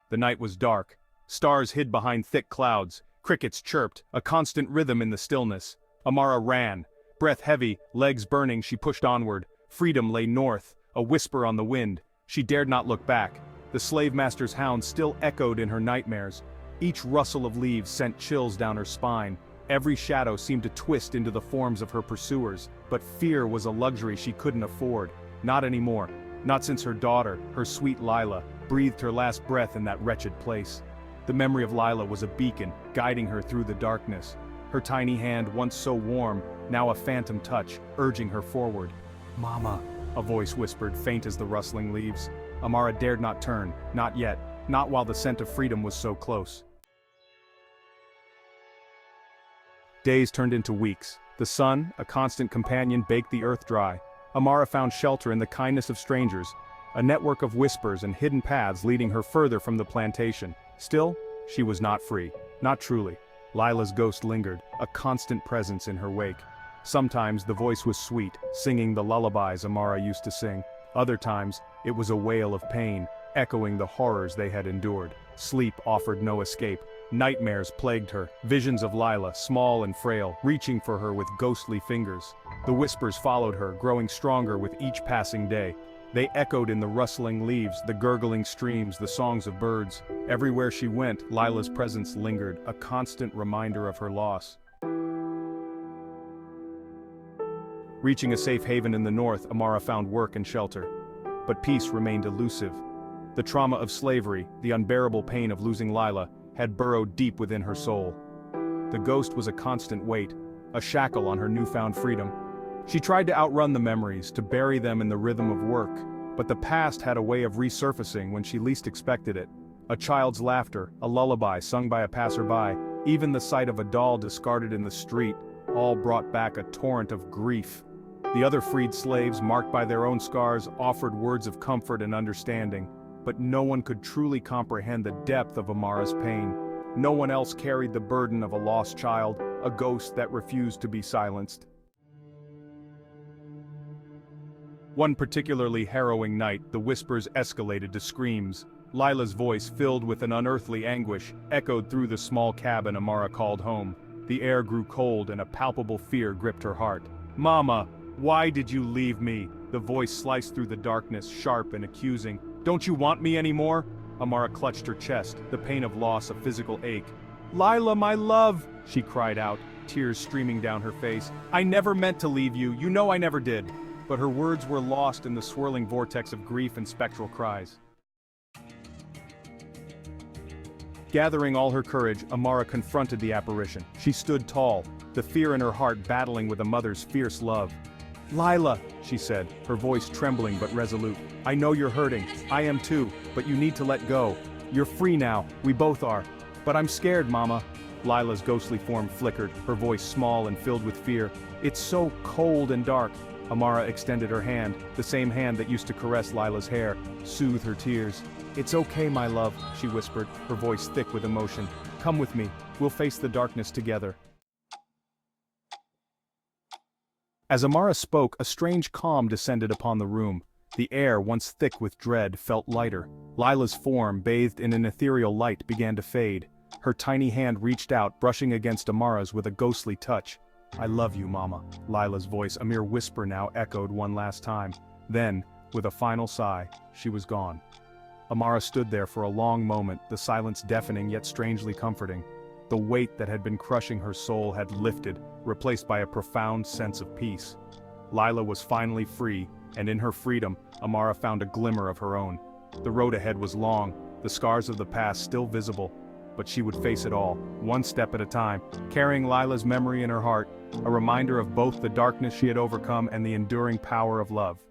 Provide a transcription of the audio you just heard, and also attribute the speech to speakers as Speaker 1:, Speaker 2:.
Speaker 1: The night was dark. Stars hid behind thick clouds, crickets chirped, a constant rhythm in the stillness. Amara ran. Breath heavy, legs burning, she pushed onward. Freedom lay north, a whisper on the wind. She dared not look back. The slave master's hound still echoed in her nightmares. Each rustle of leaves sent chills down her spine. Every shadow seemed to twist into the forms of her pursuers, but fear was a luxury she couldn't afford. Not anymore. Not since her daughter, her sweet Lila, breathed her last breath in that wretched place. The memory of Lila was a beacon, guiding her through the darkness. Her tiny hand, once so warm, now a phantom touch, urging her forward. "Mama," a voice whispered, faint as the rustling leaves. Amara dared not turn, not yet, not while the scent of freedom was so close. Days turned into weeks. The sun, a constant companion, baked the earth dry. Amara found shelter in the kindness of strangers, a network of whispers and hidden paths leading her further from the plantation. Still, she was not free, not truly. Lila's ghost lingered, a constant presence in her wake. Sometimes the voice was sweet, singing the lullabies Amara used to sing. Other times, it was a wail of pain, echoing the horrors they had endured. Sleep offered no escape. Nightmares plagued her, visions of Lila, small and frail, reaching for her with ghostly fingers. The whispers followed her, growing stronger with each passing day. They echoed in the rustling leaves, the gurgling streams, the songs of birds. Everywhere she went, Lila's presence lingered, a constant reminder of her loss. Reaching a safe haven in the north, Amara found work and shelter. But peace remained elusive. The trauma of slavery, the unbearable pain of losing Lila, had burrowed deep within her soul. The ghost was a constant weight, a shackle on her newfound freedom. She tried to outrun the memories, to bury them in the rhythm of work, but the past had a way of resurfacing when she least expected it. A child's laughter, a lullaby sung by a passerby, even the sight of a doll discarded in the street, all brought back a torrent of grief. The other freed slaves, marked by their own scars, offered words of comfort and understanding, but no one could truly comprehend the depth of Amara's pain. No one else carried the burden of a lost child, a ghost that refused to be silenced. One particularly harrowing night, the whispers escalated to screams. Lila's voice, filled with an unearthly anguish, echoed through the small cabin Amara called home. The air grew cold and a palpable fear gripped her heart. "Mama, why did you leave me?" The voice sliced through the darkness, sharp and accusing. "Don't you want me anymore?" Amara clutched her chest, the pain of loss a physical ache. "Lila, my love!" she cried out, tears streaming down her face. "I never meant to leave you, you know I never did." But her words were lost in the swirling vortex of grief and spectral cries. Gathering all her courage, Amara confronted the apparition. She stood tall, the fear in her heart battling with a mother's fierce love. "Lila," she said, her voice trembling but resolute. "I know you're hurting, I am too, but you need to let go. You're free now, we both are. But I'm scared, Mama." Lila's ghostly form flickered, her voice small and filled with fear. "It's so cold and dark." Amara extended her hand, the same hand that used to caress Lila's hair, soothe her tears. "It's okay, my love," she whispered, her voice thick with emotion. "Come with me, we'll face the darkness together." As Amara spoke, a strange calm descended upon the room. The air, once thick with dread, felt lighter. Lila's form, bathed in an ethereal light, began to fade. Her tiny hand reached out, brushing against Amara's with a ghostly touch. "I love you, Mama." Lila's voice, a mere whisper now, echoed one last time. Then, with a final sigh, she was gone. Amara stood there for a long moment, the silence deafening yet strangely comforting. The weight that had been crushing her soul had lifted, replaced by a profound sense of peace. Lila was finally free, and in her freedom, Amara found a glimmer of her own. The road ahead was long, the scars of the past still visible, but she would face it all, one step at a time, carrying Lila's memory in her heart, a reminder of both the darkness she had overcome and the enduring power of love.